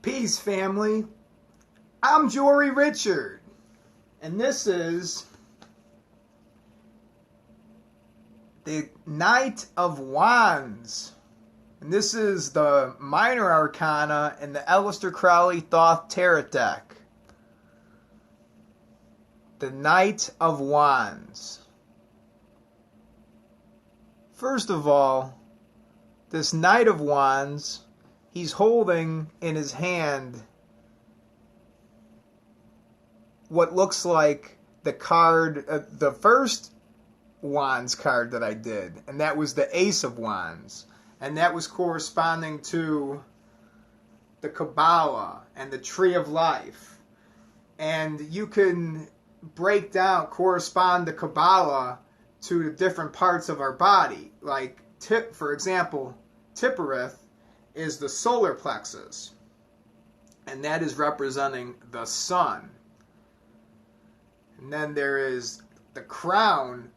Peace, family. I'm Jori Richard, and this is the Knight of Wands. And this is the minor arcana in the Aleister Crowley Thoth tarot deck. The Knight of Wands. First of all, this Knight of Wands, he's holding in his hand what looks like the card, the first Wands card that I did, and that was the Ace of Wands, and that was corresponding to the Kabbalah and the Tree of Life. And you can correspond the Kabbalah to the different parts of our body. Like, for example, Tippereth is the solar plexus, and that is representing the sun. And then there is the crown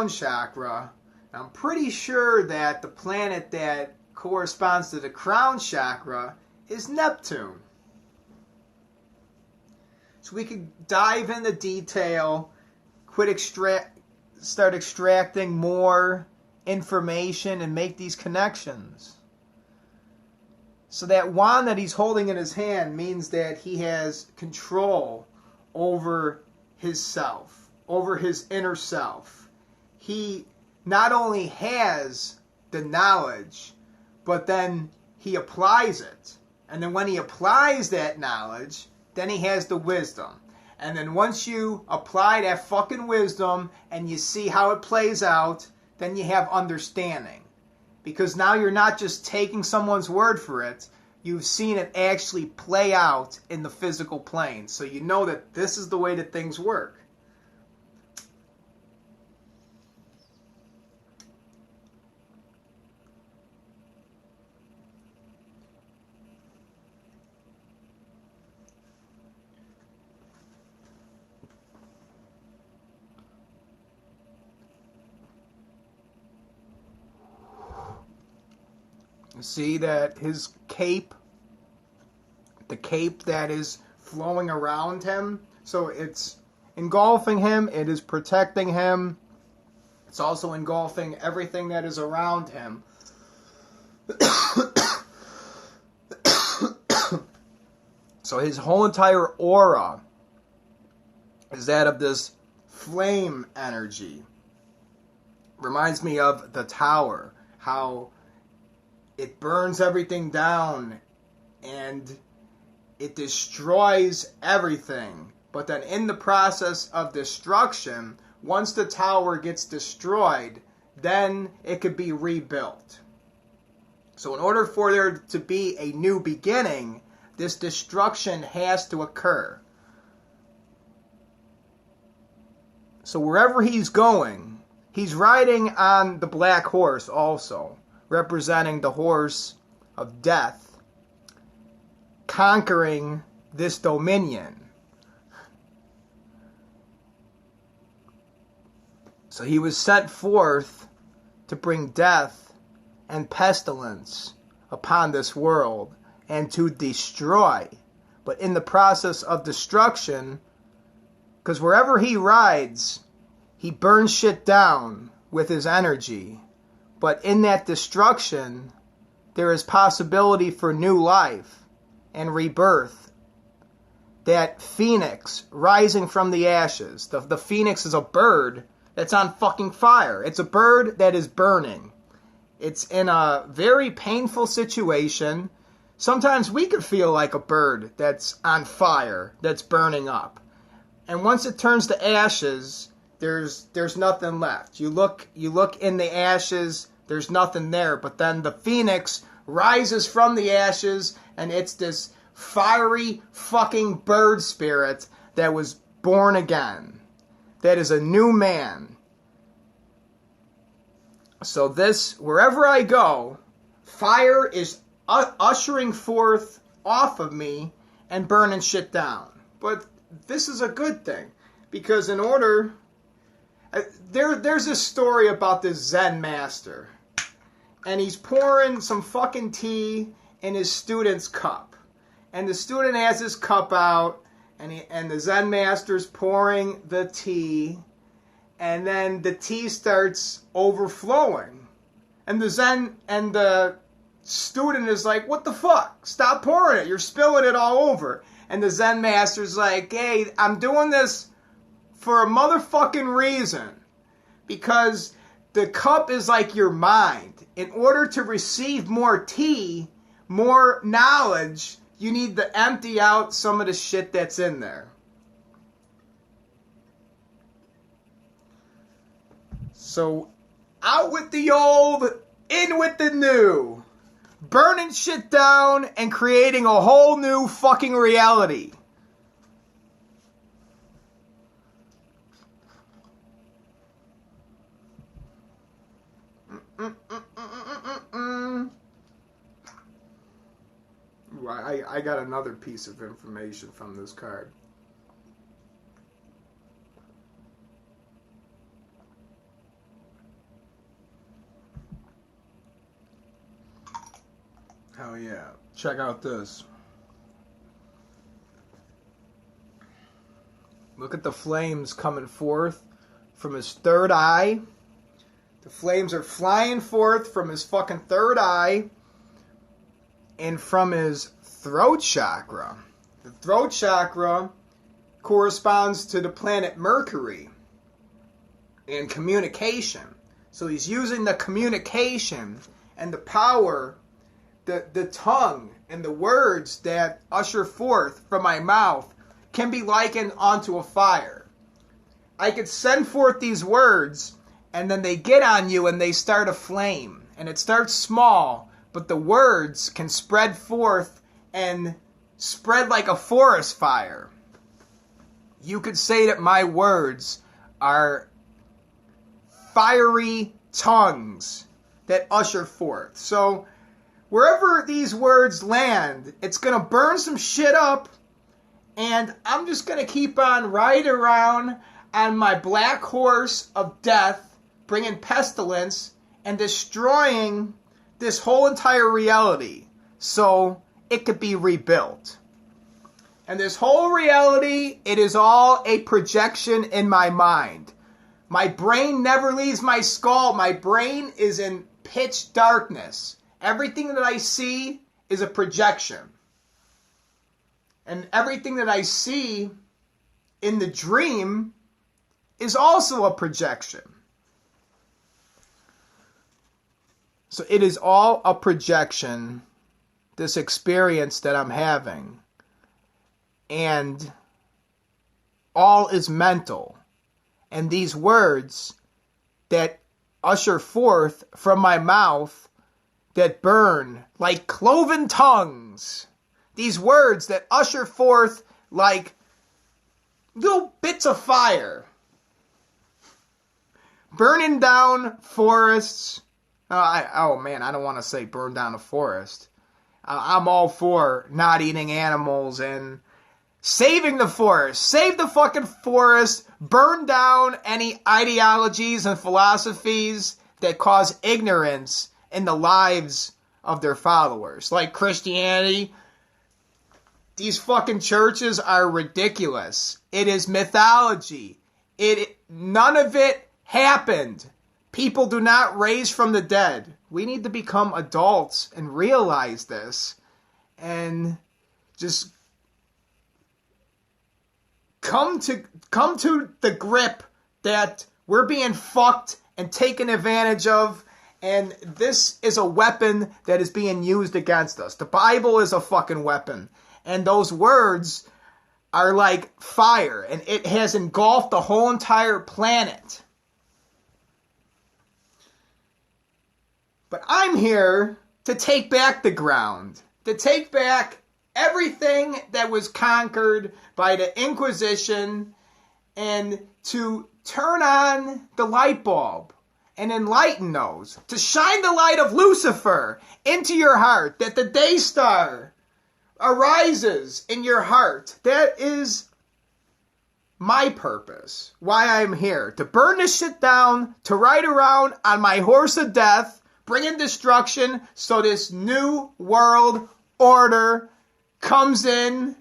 chakra. I'm pretty sure that the planet that corresponds to the crown chakra is Neptune. So we could dive into detail, start extracting more information and make these connections. So that wand that he's holding in his hand means that he has control over his self, over his inner self. He not only has the knowledge, but then he applies it. And then when he applies that knowledge, then he has the wisdom. And then once you apply that fucking wisdom and you see how it plays out, then you have understanding. Because now you're not just taking someone's word for it, you've seen it actually play out in the physical plane. So you know that this is the way that things work. You see that his cape, the cape that is flowing around him, so it's engulfing him, it is protecting him, it's also engulfing everything that is around him. So his whole entire aura is that of this flame energy. Reminds me of the tower, how it burns everything down and it destroys everything. But then in the process of destruction, once the tower gets destroyed, then it could be rebuilt. So in order for there to be a new beginning, this destruction has to occur. So wherever he's going, he's riding on the black horse also, representing the horse of death, conquering this dominion. So he was sent forth to bring death and pestilence upon this world and to destroy. But in the process of destruction, because wherever he rides, he burns shit down with his energy. But in that destruction, there is possibility for new life and rebirth. That phoenix rising from the ashes. The phoenix is a bird that's on fucking fire. It's a bird that is burning. It's in a very painful situation. Sometimes we could feel like a bird that's on fire, that's burning up. And once it turns to ashes, there's nothing left. You look in the ashes, there's nothing there. But then the phoenix rises from the ashes, and it's this fiery fucking bird spirit that was born again. That is a new man. So this, wherever I go, fire is ushering forth off of me and burning shit down. But this is a good thing, because in order... There's this story about this Zen master, and he's pouring some fucking tea in his student's cup. And the student has his cup out, and the Zen master's pouring the tea, and then the tea starts overflowing. And the student is like, what the fuck? Stop pouring it. You're spilling it all over. And the Zen master's like, hey, I'm doing this for a motherfucking reason. Because the cup is like your mind. In order to receive more tea, more knowledge, you need to empty out some of the shit that's in there. So, out with the old, in with the new. Burning shit down and creating a whole new fucking reality. I got another piece of information from this card. Hell yeah. Check out this. Look at the flames coming forth from his third eye. The flames are flying forth from his fucking third eye and from his throat chakra. The throat chakra corresponds to the planet Mercury and communication. So he's using the communication and the power, the tongue and the words that usher forth from my mouth can be likened onto a fire. I could send forth these words and then they get on you and they start a flame. And it starts small, but the words can spread forth and spread like a forest fire. You could say that my words are fiery tongues that usher forth. So wherever these words land, it's going to burn some shit up, and I'm just going to keep on riding around on my black horse of death, bringing pestilence and destroying this whole entire reality so it could be rebuilt. And this whole reality, it is all a projection in my mind. My brain never leaves my skull. My brain is in pitch darkness. Everything that I see is a projection. And everything that I see in the dream is also a projection. So it is all a projection, this experience that I'm having. And all is mental. And these words that usher forth from my mouth that burn like cloven tongues. These words that usher forth like little bits of fire. Burning down forests. I don't want to say burn down a forest. I'm all for not eating animals and saving the forest. Save the fucking forest. Burn down any ideologies and philosophies that cause ignorance in the lives of their followers. Like Christianity. These fucking churches are ridiculous. It is mythology. None of it happened. People do not raise from the dead. We need to become adults and realize this. And just come to the grip that we're being fucked and taken advantage of. And this is a weapon that is being used against us. The Bible is a fucking weapon. And those words are like fire. And it has engulfed the whole entire planet. But I'm here to take back the ground. To take back everything that was conquered by the Inquisition. And to turn on the light bulb. And enlighten those. To shine the light of Lucifer into your heart. That the day star arises in your heart. That is my purpose. Why I'm here. To burn this shit down. To ride around on my horse of death. Bringing destruction so this new world order comes in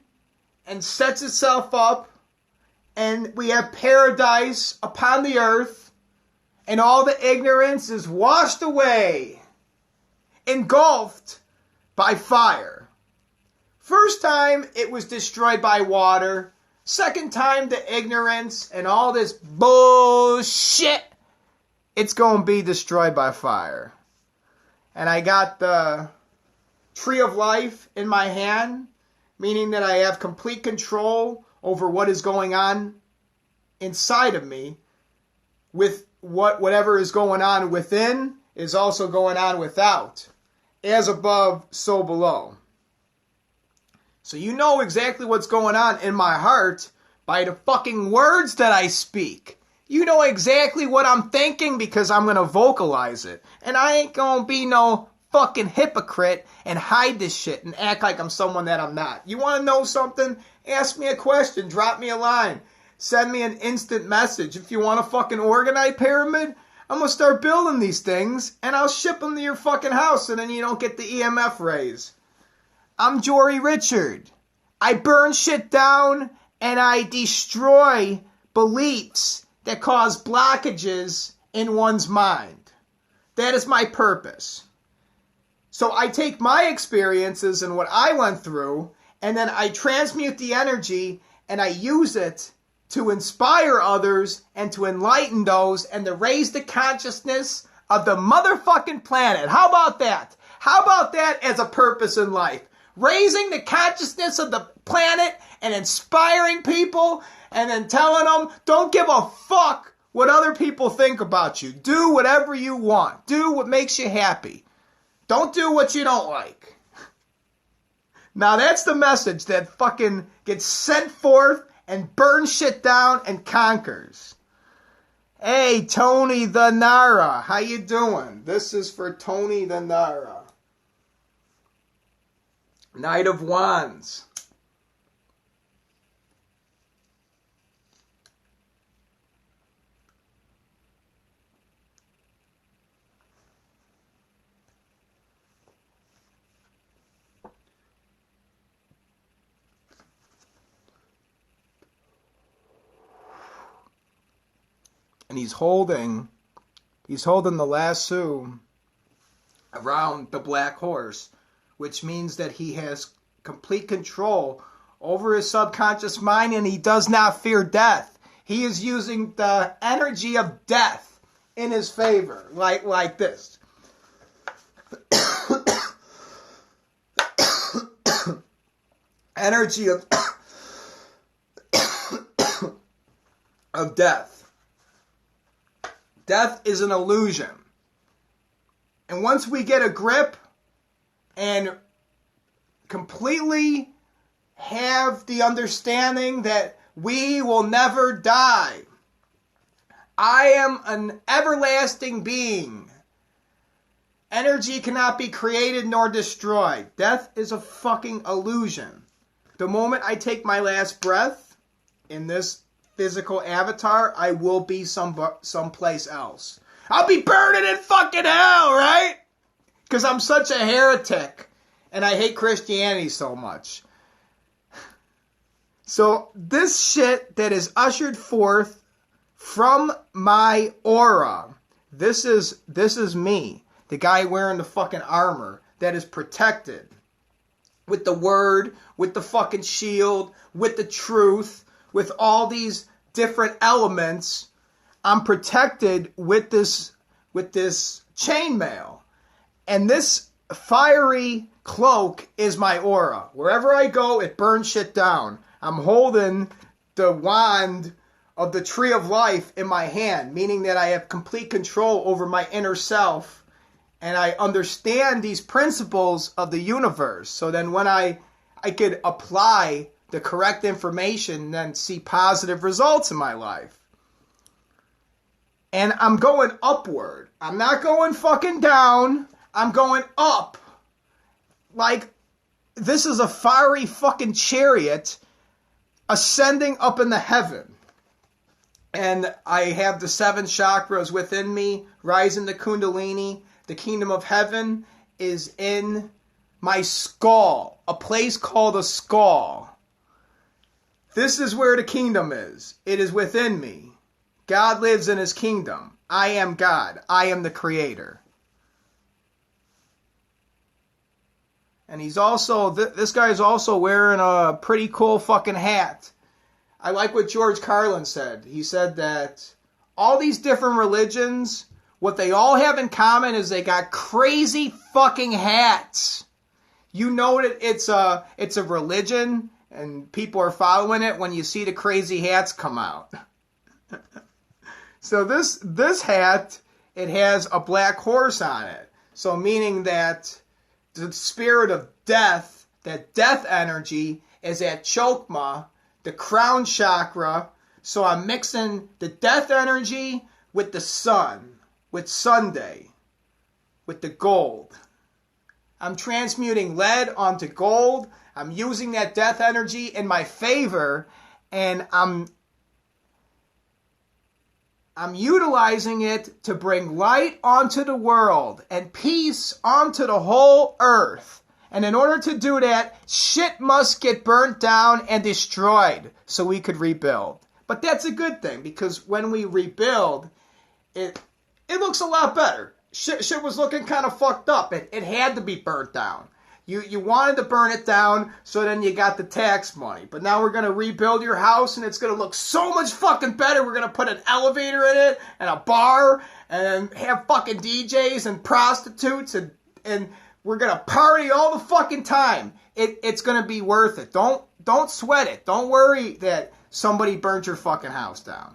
and sets itself up, and we have paradise upon the earth, and all the ignorance is washed away, engulfed by fire. First time, it was destroyed by water. Second time, the ignorance and all this bullshit, it's going to be destroyed by fire. And I got the tree of life in my hand, meaning that I have complete control over what is going on inside of me. With whatever is going on within is also going on without. As above, so below. So you know exactly what's going on in my heart by the fucking words that I speak. You know exactly what I'm thinking because I'm going to vocalize it. And I ain't going to be no fucking hypocrite and hide this shit and act like I'm someone that I'm not. You want to know something? Ask me a question. Drop me a line. Send me an instant message. If you want a fucking organite pyramid, I'm going to start building these things and I'll ship them to your fucking house and then you don't get the EMF raise. I'm Jori Richard. I burn shit down and I destroy beliefs that cause blockages in one's mind. That is my purpose. So I take my experiences and what I went through, and then I transmute the energy and I use it to inspire others and to enlighten those and to raise the consciousness of the motherfucking planet. How about that? How about that as a purpose in life? Raising the consciousness of the planet and inspiring people and then telling them, don't give a fuck what other people think about you. Do whatever you want. Do what makes you happy. Don't do what you don't like. Now that's the message that fucking gets sent forth and burns shit down and conquers. Hey, Tony the Nara, how you doing? This is for Tony the Nara. Knight of Wands. And he's holding the lasso around the black horse, which means that he has complete control over his subconscious mind and he does not fear death. He is using the energy of death in his favor, like this. Energy of death. Death is an illusion. And once we get a grip and completely have the understanding that we will never die, I am an everlasting being. Energy cannot be created nor destroyed. Death is a fucking illusion. The moment I take my last breath in this physical avatar, I will be someplace else. I'll be burning in fucking hell, right? Because I'm such a heretic and I hate Christianity so much. So this shit that is ushered forth from my aura, this is me, the guy wearing the fucking armor that is protected with the word, with the fucking shield, with the truth, with all these different elements. I'm protected with this chainmail. And this fiery cloak is my aura. Wherever I go, it burns shit down. I'm holding the wand of the tree of life in my hand, meaning that I have complete control over my inner self. And I understand these principles of the universe. So then when I could apply the correct information, then see positive results in my life. And I'm going upward. I'm not going fucking down. I'm going up. Like, this is a fiery fucking chariot ascending up in the heaven. And I have the 7 chakras within me, rising the Kundalini. The kingdom of heaven is in my skull, a place called a skull. This is where the kingdom is. It is within me. God lives in his kingdom. I am God. I am the creator. And he's also, this guy is also wearing a pretty cool fucking hat. I like what George Carlin said. He said that all these different religions, what they all have in common is they got crazy fucking hats. You know that it's a religion and people are following it when you see the crazy hats come out. So this hat, it has a black horse on it. So meaning that the spirit of death, that death energy, is at Chokma, the crown chakra. So I'm mixing the death energy with the sun, with Sunday, with the gold. I'm transmuting lead onto gold. I'm using that death energy in my favor, and I'm utilizing it to bring light onto the world and peace onto the whole earth. And in order to do that, shit must get burnt down and destroyed so we could rebuild. But that's a good thing, because when we rebuild, it looks a lot better. Shit was looking kind of fucked up. It had to be burnt down. You wanted to burn it down, so then you got the tax money. But now we're going to rebuild your house, and it's going to look so much fucking better. We're going to put an elevator in it, and a bar, and have fucking DJs and prostitutes, and we're going to party all the fucking time. It's going to be worth it. Don't sweat it. Don't worry that somebody burnt your fucking house down.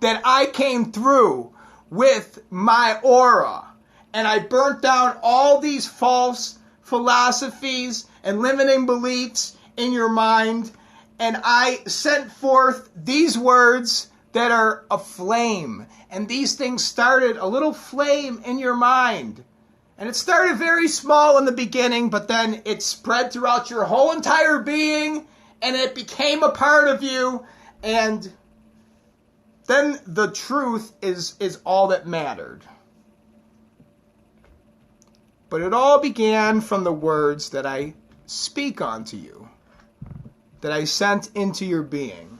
That I came through with my aura, and I burnt down all these false philosophies and limiting beliefs in your mind, and I sent forth these words that are a flame. And these things started a little flame in your mind. And it started very small in the beginning, but then it spread throughout your whole entire being, and it became a part of you, and then the truth is all that mattered. But it all began from the words that I speak unto you, that I sent into your being.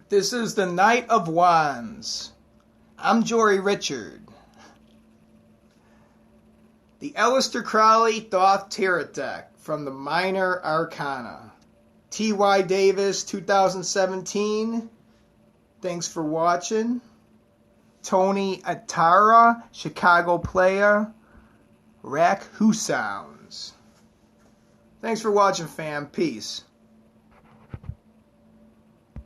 This is the Knight of Wands. I'm Jori Richard. The Aleister Crowley Thoth Tarot Deck from the Minor Arcana. T.Y. Davis, 2017. Thanks for watching. Tony Atara, Chicago player. Rack Who Sounds. Thanks for watching, fam. Peace.